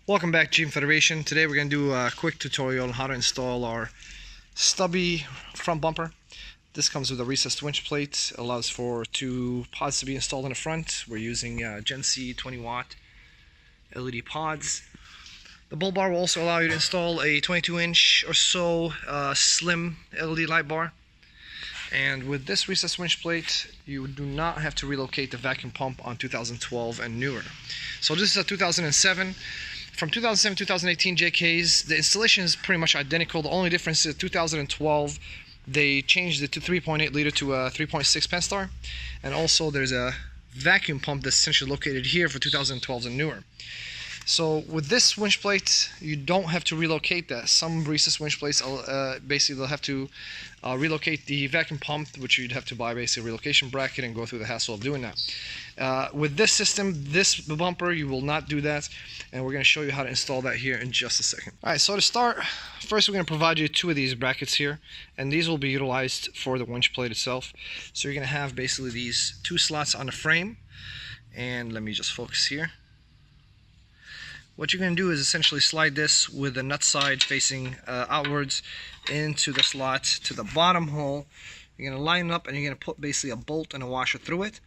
Welcome back, Jeep Federation. Today we're going to do a quick tutorial on how to install our stubby front bumper. This comes with a recessed winch plate. It allows for two pods to be installed in the front. We're using Gen C 20-watt LED pods. The bull bar will also allow you to install a 22-inch or so slim LED light bar. And with this recessed winch plate, you do not have to relocate the vacuum pump on 2012 and newer. So this is a 2007. From 2007 to 2018 JKs, the installation is pretty much identical. The only difference is 2012, they changed it to 3.8 liter to a 3.6 Penstar. And also there's a vacuum pump that's essentially located here for 2012s and newer. So with this winch plate, you don't have to relocate that. Some recessed winch plates, basically they'll have to relocate the vacuum pump, which you'd have to buy basically a relocation bracket and go through the hassle of doing that. With this system, this bumper, you will not do that. And we're going to show you how to install that here in just a second. Alright, so to start, first we're going to provide you two of these brackets here. And these will be utilized for the winch plate itself. So you're going to have basically these two slots on the frame. And let me just focus here. What you're going to do is essentially slide this with the nut side facing outwards into the slot to the bottom hole. You're going to line it up and you're going to put basically a bolt and a washer through it,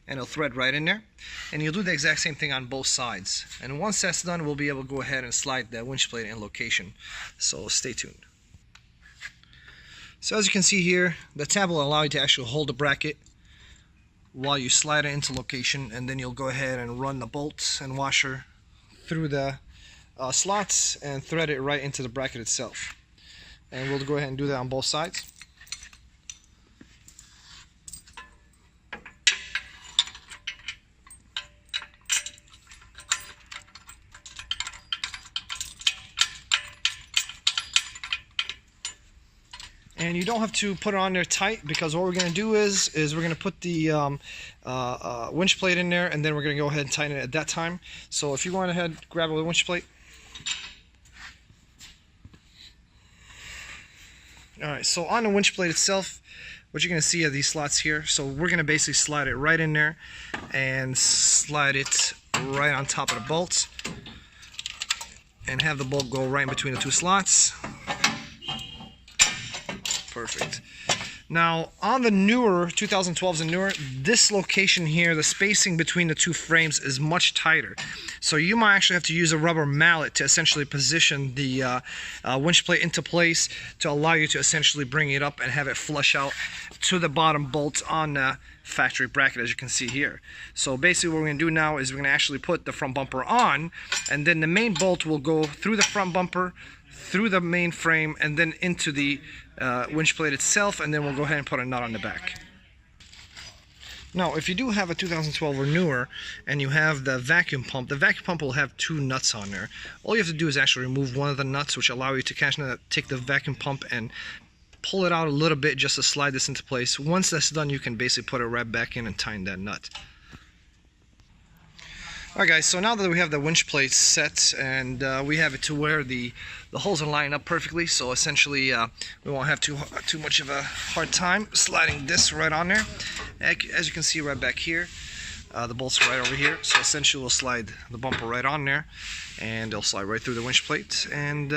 and it'll thread right in there. And you'll do the exact same thing on both sides. And once that's done, we'll be able to go ahead and slide the winch plate in location. So stay tuned. So as you can see here, the tab will allow you to actually hold the bracket while you slide it into location, and then you'll go ahead and run the bolts and washer through the slots and thread it right into the bracket itself. And we'll go ahead and do that on both sides. And you don't have to put it on there tight, because what we're going to do is we're going to put the winch plate in there, and then we're going to go ahead and tighten it at that time. So if you go ahead, grab a winch plate. Alright, so on the winch plate itself, what you're going to see are these slots here. So we're going to basically slide it right in there and slide it right on top of the bolt, and have the bolt go right in between the two slots. Perfect. Now on the newer 2012s and newer, this location here, the spacing between the two frames is much tighter. So you might actually have to use a rubber mallet to essentially position the winch plate into place to allow you to essentially bring it up and have it flush out to the bottom bolt on the factory bracket, as you can see here. So basically what we're going to do now is we're going to actually put the front bumper on, and then the main bolt will go through the front bumper, through the main frame, and then into the winch plate itself, and then we'll go ahead and put a nut on the back. Now if you do have a 2012 or newer and you have the vacuum pump will have two nuts on there. All you have to do is actually remove one of the nuts, which allow you to kind of take the vacuum pump and pull it out a little bit just to slide this into place. Once that's done, you can basically put it right back in and tighten that nut. Alright guys, so now that we have the winch plate set and we have it to where the holes are lining up perfectly, so essentially we won't have too much of a hard time sliding this right on there. As you can see right back here, the bolts are right over here, so essentially we'll slide the bumper right on there, and it'll slide right through the winch plate, and